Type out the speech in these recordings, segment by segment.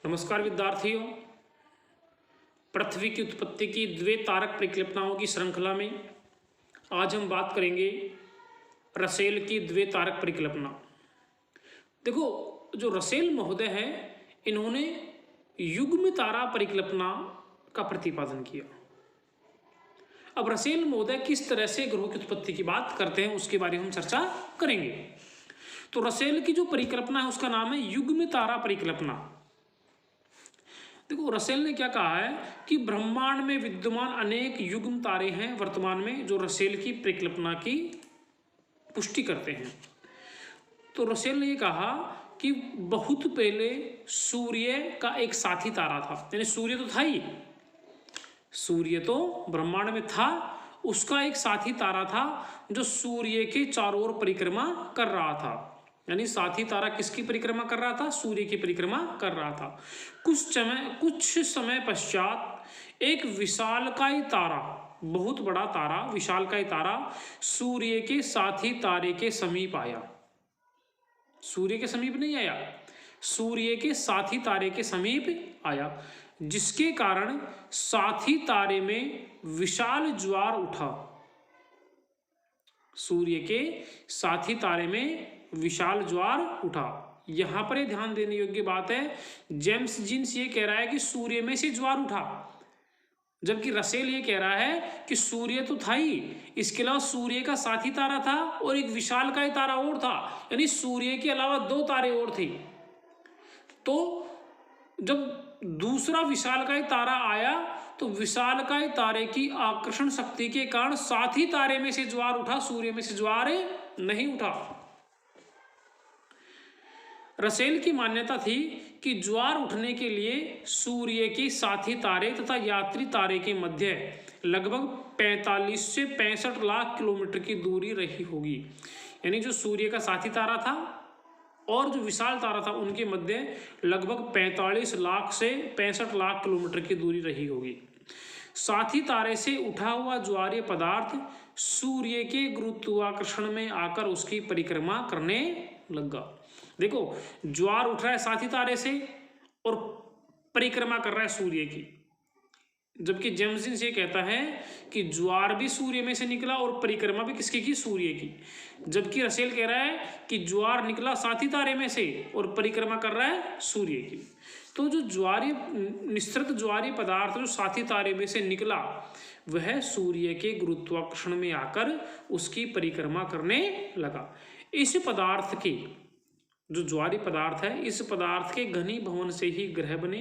नमस्कार विद्यार्थियों। पृथ्वी की उत्पत्ति की द्वितारक परिकल्पनाओं की श्रृंखला में आज हम बात करेंगे रसेल की द्वितारक परिकल्पना। देखो, जो रसेल महोदय हैं, इन्होंने युग्म तारा परिकल्पना का प्रतिपादन किया। अब रसेल महोदय किस तरह से ग्रहों की उत्पत्ति की बात करते हैं उसके बारे में हम चर्चा करेंगे। तो रसेल की जो परिकल्पना है उसका नाम है युग्म तारा परिकल्पना। देखो, रसेल ने क्या कहा है कि ब्रह्मांड में विद्यमान अनेक युग्म तारे हैं वर्तमान में जो रसेल की परिकल्पना की पुष्टि करते हैं। तो रसेल ने ये कहा कि बहुत पहले सूर्य का एक साथी तारा था, यानी सूर्य तो था ही, सूर्य तो ब्रह्मांड में था, उसका एक साथी तारा था जो सूर्य के चारों ओर परिक्रमा कर रहा था। यानी साथी तारा किसकी परिक्रमा कर रहा था? सूर्य की परिक्रमा कर रहा था। कुछ समय पश्चात एक विशालकाय तारा, बहुत बड़ा तारा, विशालकाय तारा सूर्य के साथी तारे के समीप आया। सूर्य के समीप नहीं आया, सूर्य के साथी तारे के समीप आया, जिसके कारण साथी तारे में विशाल ज्वार उठा। सूर्य के साथी तारे में विशाल ज्वार उठा। यहां पर ध्यान देने योग्य बात है, जेम्स जीन्स ये कह रहा है कि सूर्य में से ज्वार उठा, जबकि रसेल ये कह रहा है कि सूर्य तो था ही, इसके अलावा सूर्य का साथी तारा था और एक विशालकाय तारा और था, यानी सूर्य के अलावा दो तारे और थे। तो जब दूसरा विशालकाय तारा आया तो विशालकाय तारे की आकर्षण शक्ति के कारण साथी तारे में से ज्वार उठा, सूर्य में से ज्वार नहीं उठा। रसेल की मान्यता थी कि ज्वार उठने के लिए सूर्य के साथी तारे तथा यात्री तारे के मध्य लगभग 45 से 65 लाख किलोमीटर की दूरी रही होगी। यानी जो सूर्य का साथी तारा था और जो विशाल तारा था उनके मध्य लगभग 45 लाख से 65 लाख किलोमीटर की दूरी रही होगी। साथी तारे से उठा हुआ ज्वारीय पदार्थ सूर्य के गुरुत्वाकर्षण में आकर उसकी परिक्रमा करने लगा। देखो, ज्वार उठ रहा है साथी तारे से और परिक्रमा कर रहा है सूर्य की, जबकि जेम्स जीन्स ये कहता है कि ज्वार भी सूर्य में से निकला और परिक्रमा भी किसकी की? सूर्य की। जबकि रसेल कह रहा है कि ज्वार निकला साथी तारे में से और परिक्रमा कर रहा है सूर्य की। तो जो ज्वारीय निःसृत ज्वारीय पदार्थ जो साथी तारे में से निकला वह सूर्य के गुरुत्वाकर्षण में आकर उसकी परिक्रमा करने लगा। इस पदार्थ की जो ज्वारीय पदार्थ है, इस पदार्थ के घनीभवन से ही ग्रह बने।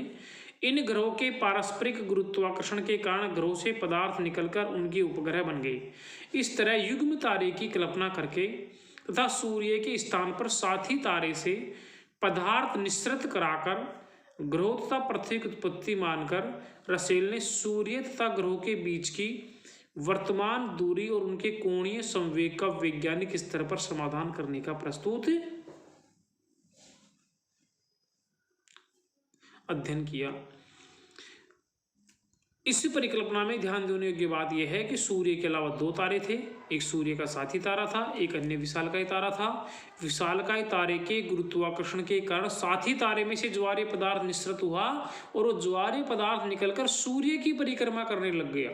इन ग्रहों के पारस्परिक गुरुत्वाकर्षण के कारण ग्रहों से पदार्थ निकलकर उनके उपग्रह बन गए। इस तरह युग्म तारे की कल्पना करके तथा सूर्य के स्थान पर साथी तारे से पदार्थ निःसृत कराकर ग्रहों तथा पृथ्वी की उत्पत्ति मानकर रसेल ने सूर्य तथा ग्रहों के बीच की वर्तमान दूरी और उनके कोणीय संवेग का वैज्ञानिक स्तर पर समाधान करने का प्रस्तुत अध्ययन किया। इस परिकल्पना में ध्यान देने योग्य बात यह है कि सूर्य के अलावा दो तारे थे, एक सूर्य का साथी तारा था, एक अन्य विशालकाय तारा था। विशालकाय तारे के गुरुत्वाकर्षण के कारण साथी तारे में से ज्वारीय पदार्थ निःसृत हुआ और वो ज्वारीय पदार्थ निकलकर सूर्य की परिक्रमा करने लग गया।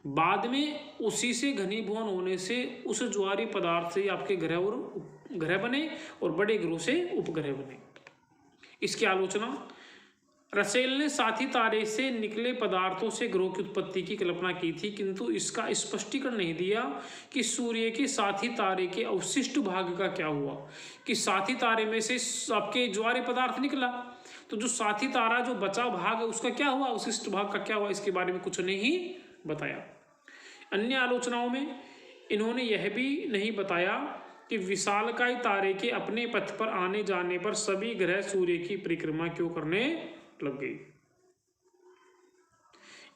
बाद में उसी से घनीभवन होने से उस ज्वारीय पदार्थ से आपके ग्रह और उपग्रह बने और बड़े ग्रहों से उपग्रह बने। इसकी आलोचना रसेल ने साथी तारे से निकले पदार्थों से ग्रहों की उत्पत्ति की कल्पना की थी, किंतु इसका स्पष्टीकरण नहीं दिया कि सूर्य के साथी तारे के अवशिष्ट भाग का क्या हुआ, कि साथी तारे में से आपके ज्वारीय पदार्थ निकला तो जो साथी तारा जो बचा भाग है उसका क्या हुआ, अवशिष्ट भाग का क्या हुआ, इसके बारे में कुछ नहीं बताया। अन्य आलोचनाओं में इन्होंने यह भी नहीं बताया कि विशालकाय तारे के अपने पथ पर आने जाने पर सभी ग्रह सूर्य की परिक्रमा क्यों करने लग गई।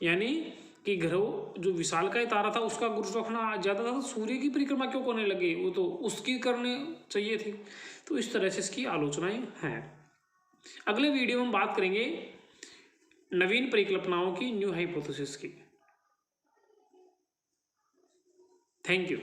यानी कि ग्रह जो विशालकाय तारा था उसका गुरुत्वाकर्षण ज्यादा था तो सूर्य की परिक्रमा क्यों करने लगे, वो तो उसकी करने चाहिए थी। तो इस तरह से इसकी आलोचनाएं हैं। अगले वीडियो में हम बात करेंगे नवीन परिकल्पनाओं की, न्यू हाइपोथेसिस की। Thank you.